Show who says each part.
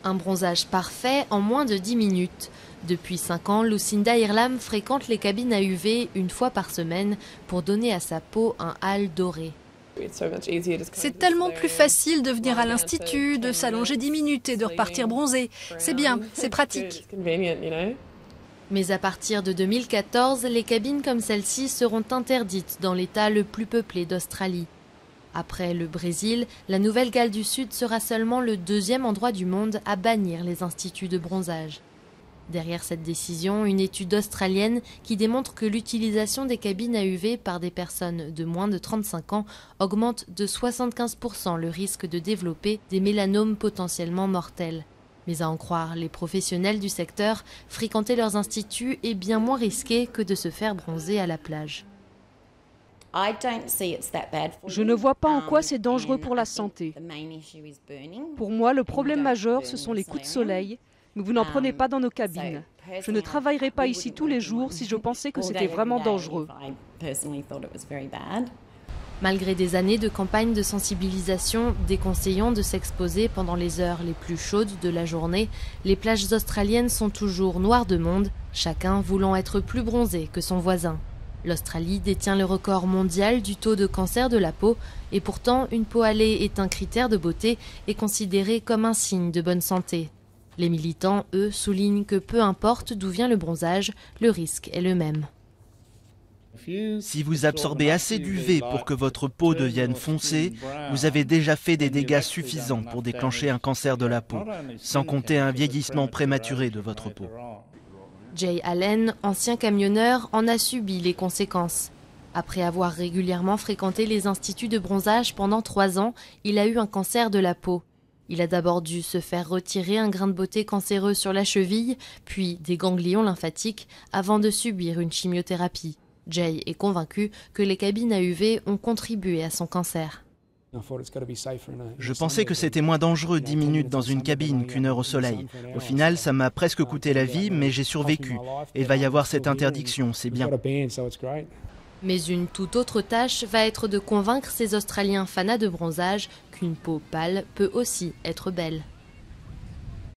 Speaker 1: Un bronzage parfait en moins de 10 minutes. Depuis 5 ans, Lucinda Irlam fréquente les cabines à UV une fois par semaine pour donner à sa peau un hâle doré.
Speaker 2: C'est tellement plus facile de venir à l'Institut, de s'allonger 10 minutes et de repartir bronzé. C'est bien, c'est pratique.
Speaker 1: Mais à partir de 2014, les cabines comme celle-ci seront interdites dans l'État le plus peuplé d'Australie. Après le Brésil, la Nouvelle-Galles du Sud sera seulement le 2e endroit du monde à bannir les instituts de bronzage. Derrière cette décision, une étude australienne qui démontre que l'utilisation des cabines à UV par des personnes de moins de 35 ans augmente de 75% le risque de développer des mélanomes potentiellement mortels. Mais à en croire les professionnels du secteur, fréquenter leurs instituts est bien moins risqué que de se faire bronzer à la plage.
Speaker 3: Je ne vois pas en quoi c'est dangereux pour la santé. Pour moi, le problème majeur, ce sont les coups de soleil, mais vous n'en prenez pas dans nos cabines. Je ne travaillerais pas ici tous les jours si je pensais que c'était vraiment dangereux.
Speaker 1: Malgré des années de campagne de sensibilisation déconseillant de s'exposer pendant les heures les plus chaudes de la journée, les plages australiennes sont toujours noires de monde, chacun voulant être plus bronzé que son voisin. L'Australie détient le record mondial du taux de cancer de la peau et pourtant une peau hâlée est un critère de beauté et considéré comme un signe de bonne santé. Les militants, eux, soulignent que peu importe d'où vient le bronzage, le risque est le même.
Speaker 4: Si vous absorbez assez d'UV pour que votre peau devienne foncée, vous avez déjà fait des dégâts suffisants pour déclencher un cancer de la peau, sans compter un vieillissement prématuré de votre peau.
Speaker 1: Jay Allen, ancien camionneur, en a subi les conséquences. Après avoir régulièrement fréquenté les instituts de bronzage pendant 3 ans, il a eu un cancer de la peau. Il a d'abord dû se faire retirer un grain de beauté cancéreux sur la cheville, puis des ganglions lymphatiques, avant de subir une chimiothérapie. Jay est convaincu que les cabines à UV ont contribué à son cancer.
Speaker 4: Je pensais que c'était moins dangereux 10 minutes dans une cabine qu'1 heure au soleil. Au final, ça m'a presque coûté la vie, mais j'ai survécu. Et il va y avoir cette interdiction, c'est bien.
Speaker 1: Mais une toute autre tâche va être de convaincre ces Australiens fanats de bronzage qu'une peau pâle peut aussi être belle.